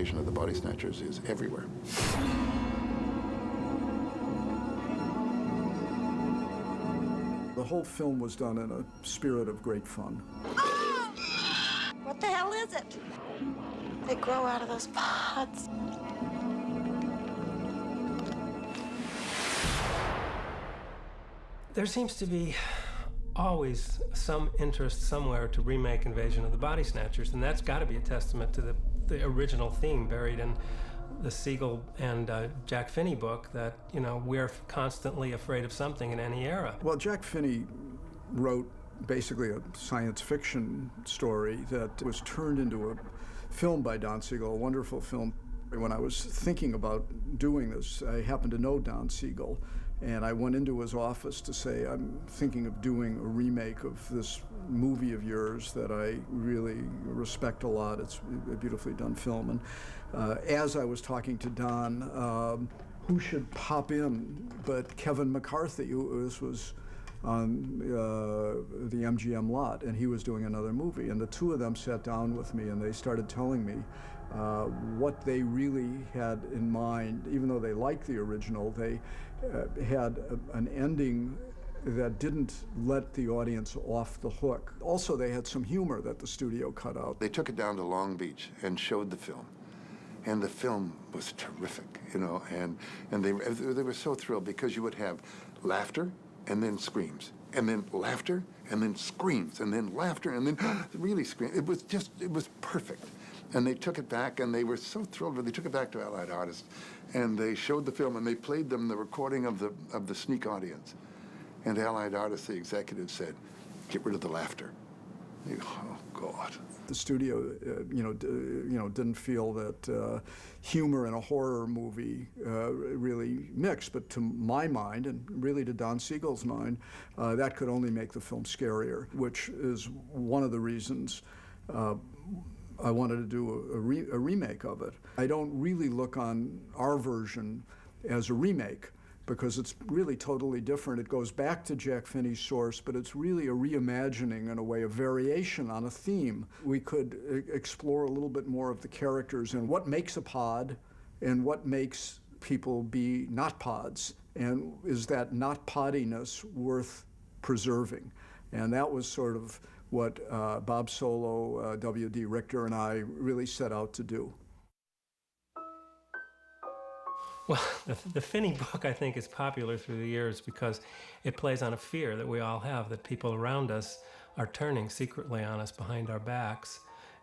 Invasion of the Body Snatchers is everywhere. The whole film was done in a spirit of great fun. Oh! What the hell is it? They grow out of those pods. There seems to be always some interest somewhere to remake Invasion of the Body Snatchers, and that's got to be a testament to the original theme buried in the Siegel and Jack Finney book that, you know, we're constantly afraid of something in any era. Well, Jack Finney wrote basically a science fiction story that was turned into a film by Don Siegel, a wonderful film. When I was thinking about doing this, I happened to know Don Siegel, and I went into his office to say, I'm thinking of doing a remake of this movie of yours that I really respect a lot. It's a beautifully done film. And as I was talking to Don, who should pop in but Kevin McCarthy, who was on the MGM lot, and he was doing another movie. And the two of them sat down with me, and they started telling me what they really had in mind. Even though they liked the original, they had an ending that didn't let the audience off the hook. Also, they had some humor that the studio cut out. They took it down to Long Beach and showed the film. And the film was terrific, you know, and they were so thrilled because you would have laughter and then screams, and then laughter and then screams, and then laughter and then really screams. It was perfect. And they took it back, and they were so thrilled when they took it back to Allied Artists, and they showed the film, and they played them the recording of the sneak audience. And Allied Artists, the executive said, "Get rid of the laughter." You go, oh God. The studio, didn't feel that humor in a horror movie really mixed. But to my mind, and really to Don Siegel's mind, that could only make the film scarier, which is one of the reasons I wanted to do a remake of it. I don't really look on our version as a remake, because it's really totally different. It goes back to Jack Finney's source, but it's really a reimagining, in a way, a variation on a theme. We could explore a little bit more of the characters and what makes a pod and what makes people be not pods, and is that not poddiness worth preserving? And that was sort of what Bob Solo, W.D. Richter, and I really set out to do. Well, the Finney book, I think, is popular through the years because it plays on a fear that we all have, that people around us are turning secretly on us behind our backs,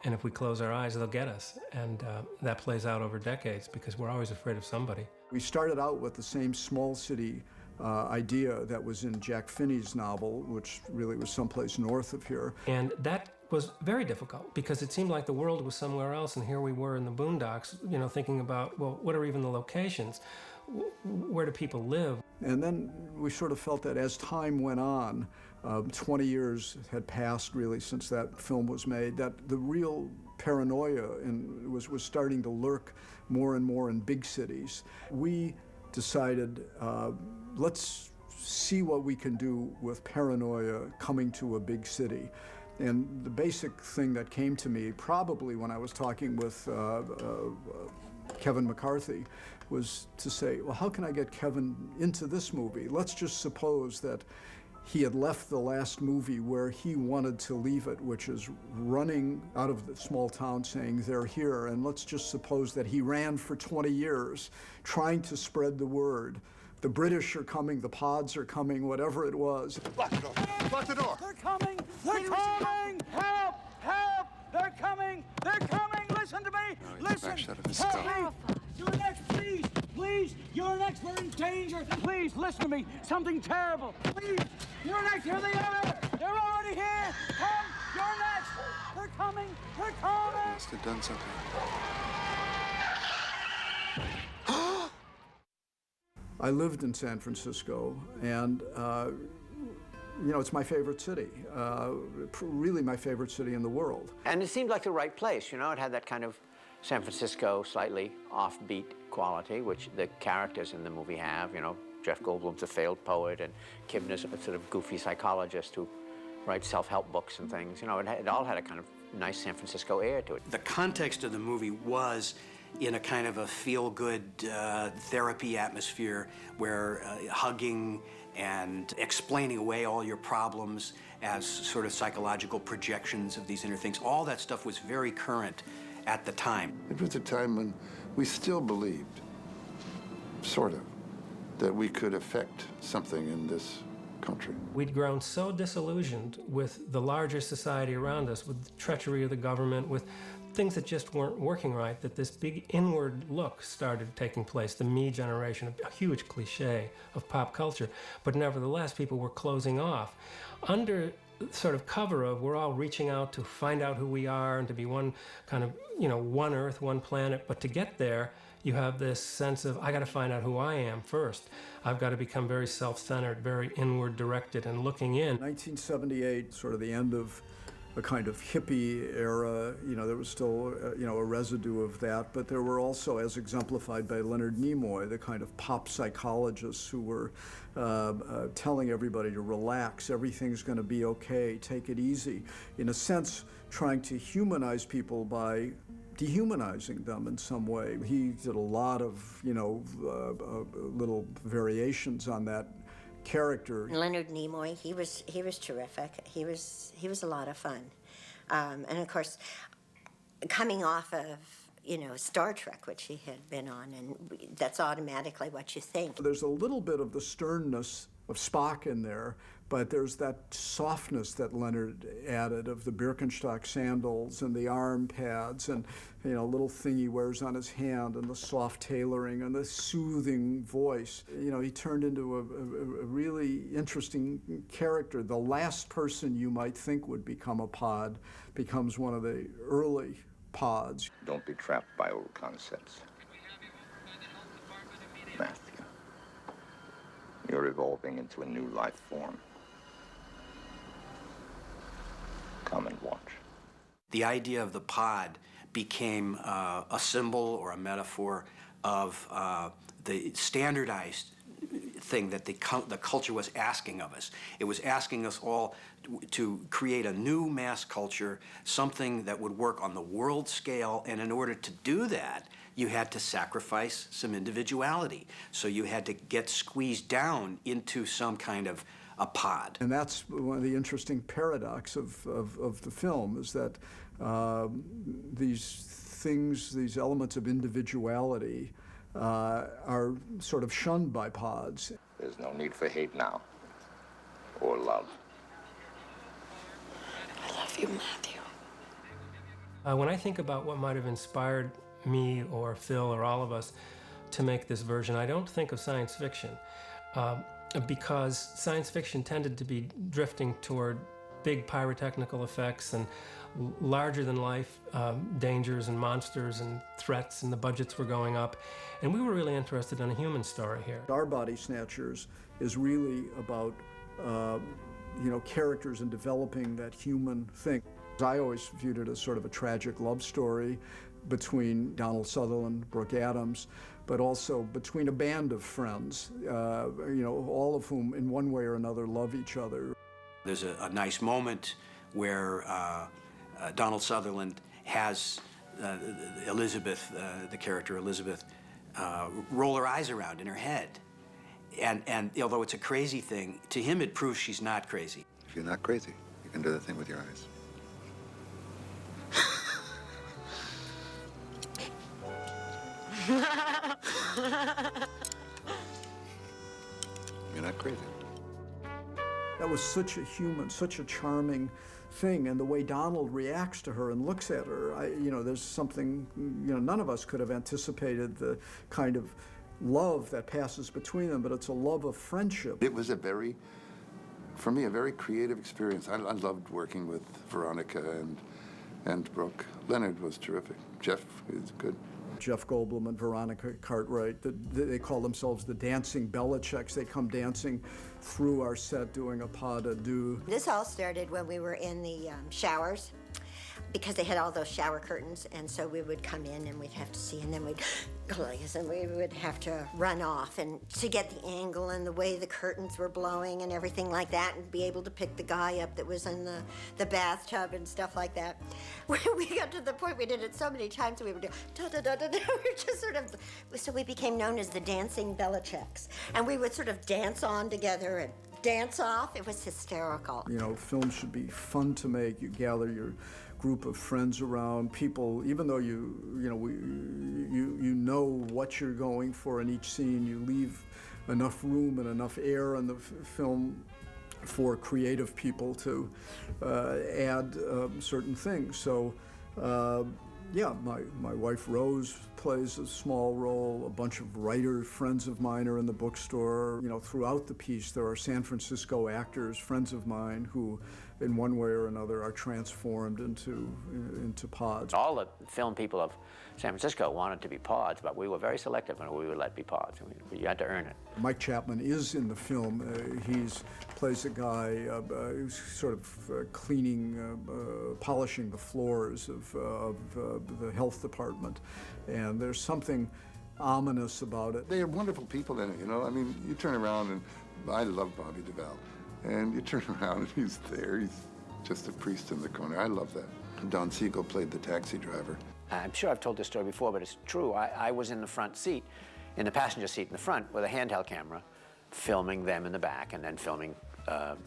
and if we close our eyes, they'll get us. And that plays out over decades because we're always afraid of somebody. We started out with the same small city idea that was in Jack Finney's novel, which really was someplace north of here. And that was very difficult because it seemed like the world was somewhere else, and here we were in the boondocks, you know, thinking about, well, what are even the locations? Where do people live? And then we sort of felt that as time went on, 20 years had passed really since that film was made, that the real paranoia was starting to lurk more and more in big cities. We decided, let's see what we can do with paranoia coming to a big city. And the basic thing that came to me, probably when I was talking with Kevin McCarthy, was to say, well, how can I get Kevin into this movie? Let's just suppose that he had left the last movie where he wanted to leave it, which is running out of the small town saying they're here. And let's just suppose that he ran for 20 years trying to spread the word. The British are coming, the pods are coming, whatever it was. Lock the door! Lock the door! They're coming! They're coming! Help! Help! They're coming! They're coming! Listen to me! Listen! Help me! You're next, please! Please! You're next! We're in danger! Please, listen to me! Something terrible! Please! You're next! Here they are! They're already here! Come! You're next! They're coming! They're coming! They must have done something. I lived in San Francisco, and it's my favorite city, really my favorite city in the world. And it seemed like the right place, you know. It had that kind of San Francisco, slightly offbeat quality, which the characters in the movie have, you know. Jeff Goldblum's a failed poet, and Kibner is a sort of goofy psychologist who writes self-help books and things. You know, it all had a kind of nice San Francisco air to it. The context of the movie was in a kind of a feel-good therapy atmosphere where hugging and explaining away all your problems as sort of psychological projections of these inner things, all that stuff was very current at the time. It was a time when we still believed, sort of, that we could affect something in this country. We'd grown so disillusioned with the larger society around us, with the treachery of the government, with things that just weren't working right, that this big inward look started taking place, the me generation, a huge cliche of pop culture. But nevertheless, people were closing off. Under sort of cover of we're all reaching out to find out who we are and to be one kind of, one Earth, one planet. But to get there, you have this sense of, I got to find out who I am first. I've got to become very self-centered, very inward-directed and looking in. 1978, sort of the end of a kind of hippie era, there was still, a residue of that, but there were also, as exemplified by Leonard Nimoy, the kind of pop psychologists who were telling everybody to relax, everything's going to be okay, take it easy. In a sense, trying to humanize people by dehumanizing them in some way. He did a lot of, little variations on that character. Leonard Nimoy, he was terrific. He was a lot of fun, and of course, coming off of Star Trek, which he had been on, and that's automatically what you think. There's a little bit of the sternness of Spock in there, but there's that softness that Leonard added of the Birkenstock sandals and the arm pads and little thing he wears on his hand and the soft tailoring and the soothing voice. He turned into a really interesting character. The last person you might think would become a pod becomes one of the early pods. Don't be trapped by old concepts. Matthew, you're evolving into a new life form. Come and watch. The idea of the pod became a symbol or a metaphor of the standardized thing that the culture was asking of us. It was asking us all to create a new mass culture, something that would work on the world scale, and in order to do that, you had to sacrifice some individuality. So you had to get squeezed down into some kind of a pod. And that's one of the interesting paradox of the film, is that these elements of individuality are sort of shunned by pods. There's no need for hate now, or love. I love you, Matthew. When I think about what might have inspired me or Phil or all of us to make this version, I don't think of science fiction. Because science fiction tended to be drifting toward big pyrotechnical effects and larger-than-life dangers and monsters and threats, and the budgets were going up. And we were really interested in a human story here. Our Body Snatchers is really about, characters and developing that human thing. I always viewed it as sort of a tragic love story between Donald Sutherland, Brooke Adams, but also between a band of friends, all of whom in one way or another love each other. There's a nice moment where Donald Sutherland has Elizabeth, the character Elizabeth, roll her eyes around in her head. And although it's a crazy thing, to him it proves she's not crazy. If you're not crazy, you can do the thing with your eyes. You're not crazy. That was such a human, such a charming thing, and the way Donald reacts to her and looks at her, there's something, none of us could have anticipated the kind of love that passes between them, but it's a love of friendship. It was for me, a very creative experience. I loved working with Veronica and Brooke. Leonard was terrific. Jeff is good. Jeff Goldblum and Veronica Cartwright, they call themselves the dancing Belichicks. They come dancing through our set doing a pas de deux. This all started when we were in the showers because they had all those shower curtains, and so we would come in and we'd have to see, and then we'd close, and we would have to run off and to get the angle and the way the curtains were blowing and everything like that, and be able to pick the guy up that was in the bathtub and stuff like that. We got to the point we did it so many times we would do da-da-da-da-da. We were just sort of, so we became known as the dancing Belichicks, and we would sort of dance on together and dance off. It was hysterical. You know, films should be fun to make. You gather your group of friends around, people, even though you know what you're going for in each scene, you leave enough room and enough air in the film for creative people to add certain things. So, yeah, my wife Rose plays a small role. A bunch of writers, friends of mine, are in the bookstore. You know, throughout the piece, there are San Francisco actors, friends of mine, who, in one way or another, are transformed into pods. All the film people of San Francisco wanted to be pods, but we were very selective when we would let be pods. You had to earn it. Mike Chapman is in the film. He plays a guy who's sort of polishing the floors of the health department, and there's something ominous about it. They are wonderful people in it, you know. I mean, you turn around, and I love Bobby Duvall, and you turn around and he's there. He's just a priest in the corner. I love that. Don Siegel played the taxi driver. I'm sure I've told this story before, but it's true. I was in the front seat, in the passenger seat in the front, with a handheld camera, filming them in the back, and then filming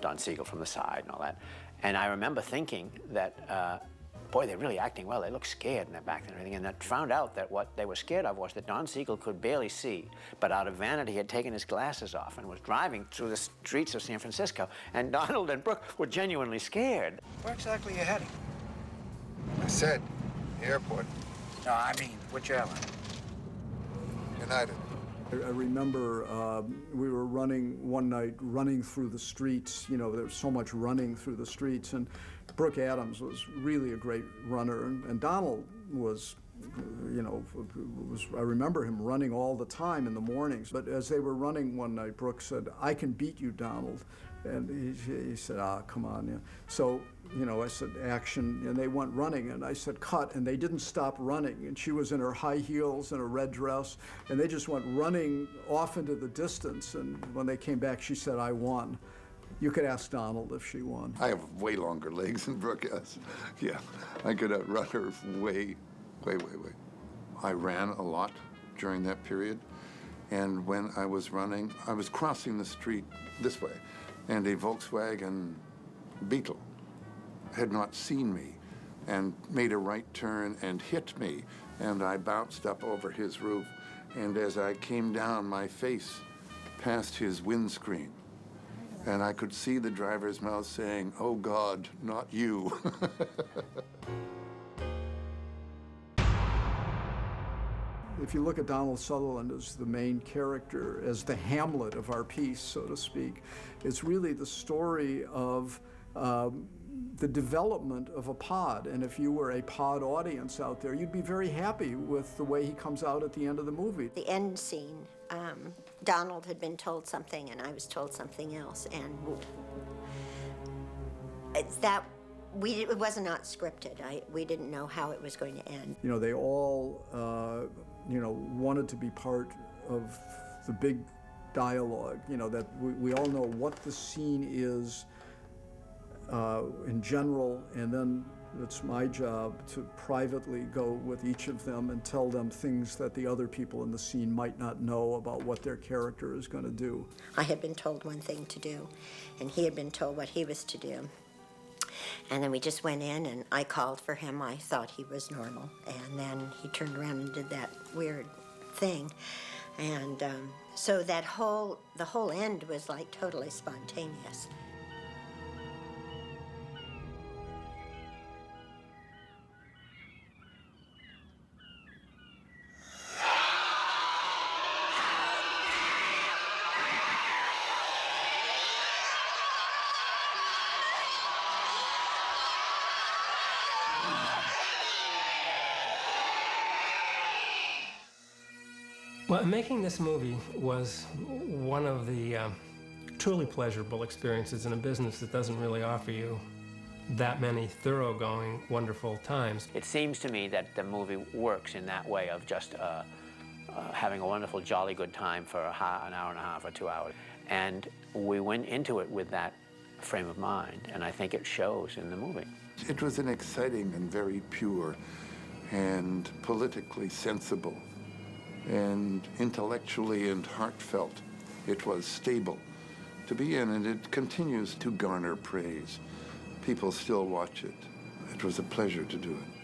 Don Siegel from the side and all that. And I remember thinking that, boy, they're really acting well. They look scared in their back and everything. And I found out that what they were scared of was that Don Siegel could barely see, but out of vanity had taken his glasses off and was driving through the streets of San Francisco. And Donald and Brooke were genuinely scared. Where exactly are you heading? I said, airport. No, I mean, which airline? United. I remember we were running one night, running through the streets. You know, there was so much running through the streets, and Brooke Adams was really a great runner, and Donald was, you know, I remember him running all the time in the mornings. But as they were running one night, Brooke said, "I can beat you, Donald." And he said, come on. Yeah. So, you know, I said, action, and they went running, and I said, cut, and they didn't stop running. And she was in her high heels and a red dress, and they just went running off into the distance. And when they came back, she said, I won. You could ask Donald if she won. I have way longer legs than Brooke has. Yeah, I could outrun her way. I ran a lot during that period, and when I was running, I was crossing the street this way, and a Volkswagen Beetle had not seen me and made a right turn and hit me, and I bounced up over his roof, and as I came down, my face passed his windscreen, and I could see the driver's mouth saying, "Oh God, not you." If you look at Donald Sutherland as the main character, as the Hamlet of our piece, so to speak, it's really the story of the development of a pod. And if you were a pod audience out there, you'd be very happy with the way he comes out at the end of the movie. The end scene, Donald had been told something and I was told something else, and it was not scripted. We didn't know how it was going to end. You know, they all, wanted to be part of the big dialogue, you know, that we all know what the scene is in general, and then it's my job to privately go with each of them and tell them things that the other people in the scene might not know about what their character is going to do. I had been told one thing to do, and he had been told what he was to do. And then we just went in, and I called for him. I thought he was normal. And then he turned around and did that weird thing. And so the whole end was like totally spontaneous. Well, making this movie was one of the truly pleasurable experiences in a business that doesn't really offer you that many thoroughgoing, wonderful times. It seems to me that the movie works in that way of just having a wonderful, jolly good time for an hour and a half or 2 hours. And we went into it with that frame of mind, and I think it shows in the movie. It was an exciting and very pure and politically sensible and intellectually and heartfelt. It was stable to be in, and it continues to garner praise. People still watch it. It was a pleasure to do it.